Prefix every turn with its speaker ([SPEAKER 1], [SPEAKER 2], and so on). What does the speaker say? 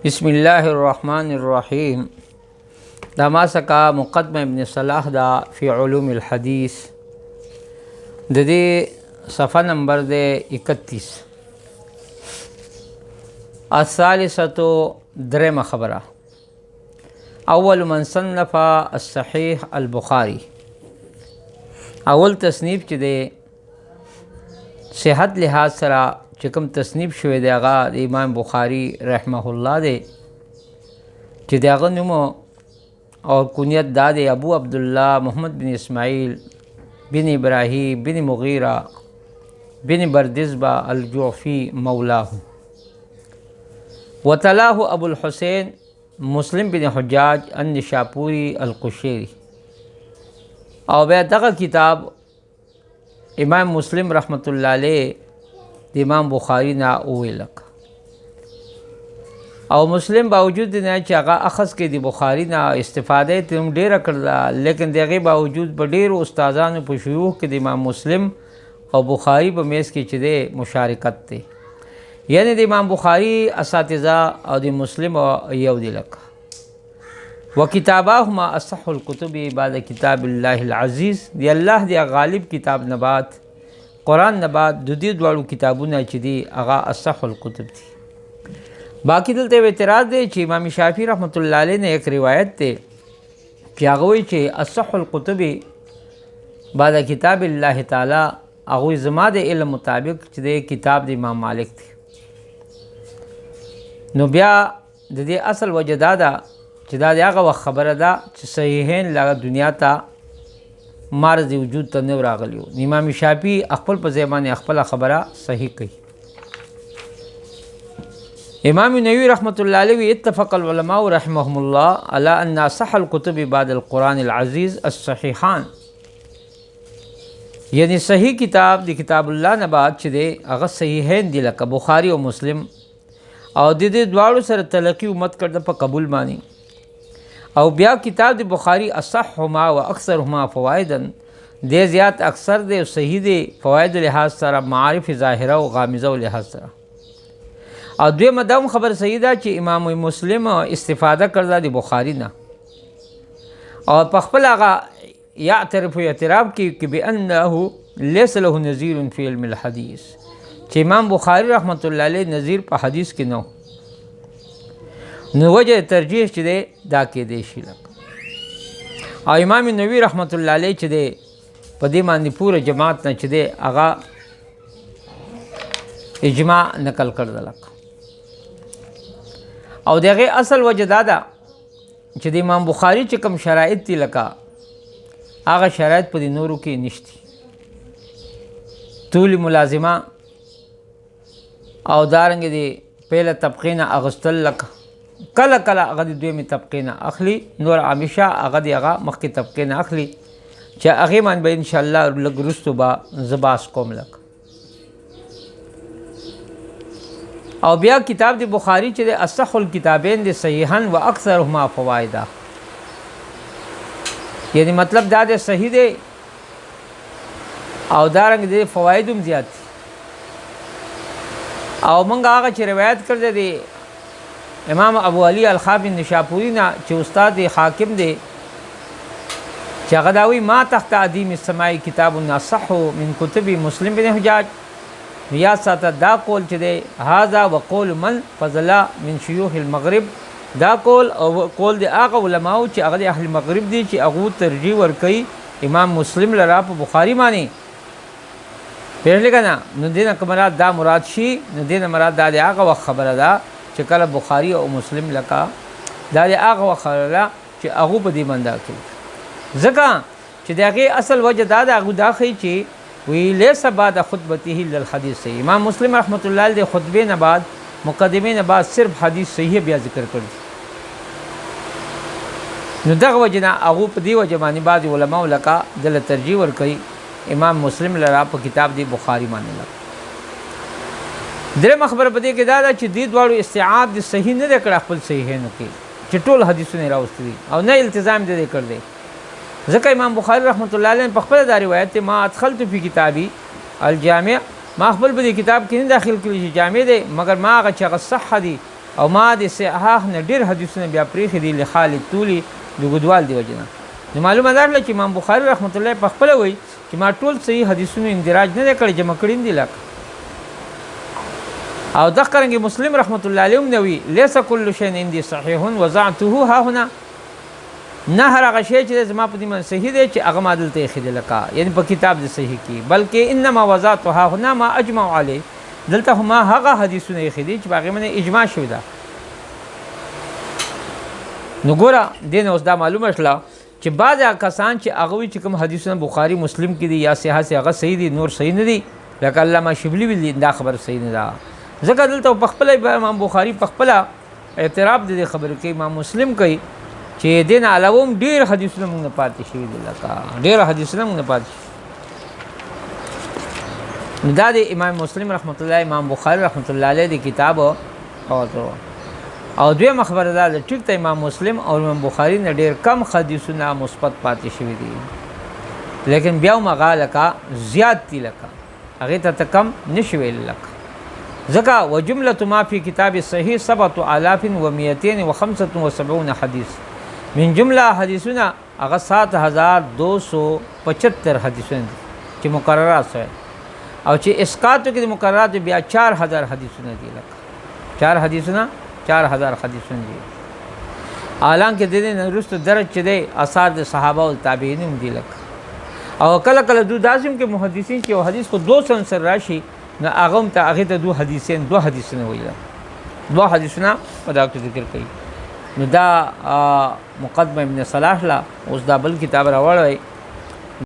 [SPEAKER 1] بسم الله الرحمن الرحیم. دا ما څخه مقدمه ابن صلاح دا فی علوم الحدیث د دې صفحه نمبر دی 31. الثالثه درېمه خبره، اول من صنف الصحیح البخاری. اول تصنیف چې دی صحت لحاظ سره چې کوم تصنیف شوی دی هغه د امام بخاری رحمه الله دی چې د هغه نوم او کنیت دا دی ابو عبدالله محمد بن اسماعیل بن ابراهیم بن مغیرہ بن بردزبہ الجعفی مولاه، وتلاه ابو الحسین مسلم بن حجاج النشاپوری القشیری. او بیا دغه کتاب امام مسلم رحمت الله علیه د امام بخاری نه وویلک، او مسلم باوجود نه چې هغه اخذ کې د بخاری نه استفاده تم ډیره کړله، لیکن دغه باوجود په ډیرو استادانو په شیوخ کې د امام مسلم او بخاری په میز کې چې د مشارکت دی، یعنی د امام بخاری اساتذه او د مسلم یو دی لکه وکتاباهما اصح الکتب بعد کتاب الله العزیز. دی الله دی غالب کتاب نه بعد قرآن نه بعد د دې دواړو کتابونه چې دي هغه اصح الکتب دي. باقی دلته اعتراض دی چې امام شافعی رحمت الله علیه نه یک روایت دی چې هغه وایي چې اصح الکتب بعد کتاب الله تعالی هغوی زما د علم مطابق چې د کتاب د امام مالک دی. نو بیا د دې اصل وجه دا ده چې دا د هغه وخت خبره ده چې صحیحین لا دنیا ته مارز وجود ته نه راغلیو. امام شافعی خپل په ځای باندې خپله خبره صحیح کوي. امام نووي رحمت الله علیه اتفق العلماء رحمهم الله على ان اصح الكتب بعد القرآن العزیز الصحیحان، یعنی صحیح کتاب د کتاب الله نه بعد چې دی هغه صحیحین دی لکه بخاری او مسلم، او د دې دواړو سره تلقی امت کړده په قبول باندې. او بیا کتاب د بخاری اصحهما و اکثرهما فوائدا دی زیات اکثر دی او صحیح دی فواید لحاظ سره، معارف ظاهره او غامضه لحاظ سره. او دوی مدام خبر صحیح ده چې امام مسلم استفاده کړده د بخاری نه، او په خپل هغه یعترف و اعتراف کی بانه لیس له نظیر فی علم الحدیث، چې امام بخاری رحمت الله علیه نظیر په حدیث کې نه، نو وجه ترجیح چې دی دا کېدی شي لکه. او امام نووي رحمت الله علیه چې دی په دې باندې پوره جماعت نه چې دی هغه اجماع نقل کړده لکه. او دغه اصل وجه دا ده چې د امام بخاری چې کوم شرایط دي لکه هغه شرایط په دې نورو کې نشتی. طول ملازمه او دارنګ دی پهله طبقې نه اغوستل لکه کله کله هغه د دویمې طبقې نه اخلي، نور همیشه هغه د هغه مخکې طبقې نه اخلي چې هغې باندې به انشاءالله لږ وروستو به زه بحث کوم لکه. او بیا کتاب د بخاری چې د اصح الکتابین د صحیحا و اکثرهما فوائده، یعنی مطلب دا د صحیح دی او دارنګ د فواید هم زیات دي. او موږ هغه چې روایت کړی دی امام ابو علی الخاب نشاپوری نه چې استاد حاکم دی چې هغه دا وایي ما تحت عدیم السماء کتاب اصح من کتب مسلم بن حجاج. یا ساته دا قول چې دی هذا وقول من فضل من شیوخ المغرب، دا قول او قول د هغه علماو چې هغه د اهل مغرب دي چې هغه ترجیح ورکوي امام مسلم لرا په بخاری باندې. پیژنې که نه؟ نو دې نه که مراد دا مراد شي، نو دې نه مراد دا د هغه وخت خبره ده چې کله بخاری او مسلم لکه دا د هغه وخت خبره ده چې هغو په دې باندې کوي. ځکه چې د هغې اصل وجه دا ده هغو دا ښیي چې وی لیس بعد خطبته للحدیث صحیح. امام مسلم رحمت الله علیه د خطبې نه بعد مقدمې نه بعد صرف حدیث صحیح بیا ذکر کړي. نو دغه وجه نه هغو په دې وجه باندې بعضې علماو لکه دله ترجیح ورکوي امام مسلم لرا په کتاب دی بخاری باندې لکه. درېمه خبره په دې کې دا ده چې دې دواړو استیعاب د صحیح نه دی کړی خپل صحیحینو کې چې ټول حدیثونه یې راوستي دي او نه التزام دې کړی دی. ځکه امام بخاری رحمت الله علیه په خپله دا روایت دی ما ادخلت فی کتابی الجامع، ما خپل په دې کتاب کې نه داخل کړي چې جامع دی، مګر ما هغه چې هغه صح دي او ما د صحاح نه ډېر حدیثونه بیا پرېښي دي لخالد طولي د ګدوال دی وجه نه. نو معلومه ده چې امام بخاري رحمت الله په خپله وایي چې ما ټول صحیح حدیثونو اندراج نه دی کړی، جمع کړي دي لکه. او دغه رنګې مسلم رحمت الله علیه هم نه وي لیس کل شیء عندي صحیح وضعته ها هنا، نه هر هغه شی چې زما په دې باندې صحیح دی چې هغه ما دلته ایښی دی لکه یعنې په کتاب د صحیح کې، بلکې انما وضعته ها هنا ما اجمع علیه، دلته خو ما هغه حدیثونه ایښي دي چې په هغې باندې اجماع شوي ده. نو ګوره دې نه اوس دا معلومه شوله چې بعض هغه کسان چې هغه وایي چې کوم حدیثونه بخاري مسلم کې دي یا صحت هغه صحیح دي نور صحیح نه دي، لکه علامه شبلی ویلي دا خبره صحیح نه ده. ځکه دلته په خپله امام بخاري په خپله اعتراف د دې خبرې کوي، امام مسلم کوي چې دې نه علاوه هم ډېر حدیثونه موږ نه پاتې شوي دي، لکه ډېر حدیثونه موږ نه پاتې شوي. نو دا د امام مسلم رحمت الله امام بخاري رحمت الله علیه د کتاب او دویمه خبره دا ده ټیک ته امام مسلم او امام بخاري نه ډېر کم حدیثونه مثبت پاتې شوي دي، لیکن بیا هم هغه لکه زیات دي، لکه هغې ته کم نه شي ویل. لکه ځکه وجملة ما فی کتاب صحیح 7275 حدیث من جمله حدیثونه هغه 7275 حدیثونه دي چې مقررات شوی، او چې اسقاطو کې د مقرراتو بیا 4000 حدیثونه دي، لکه 4000 حدیثونه دي. حالانکه د دې نه وروسته درج چې دی اثار د صحابه او تابعین هم دي، لکه او کله کله دو داسې هم کې محدثین چې یو حدیث خو 200 سره راشي نو هغه هم ته هغې ته دوه حدیثونه وایي، دوه حدیثونه په دا کې ذکر کوي. نو دا مقدمه ابن صلاح له اوس دا بل کتاب راوړی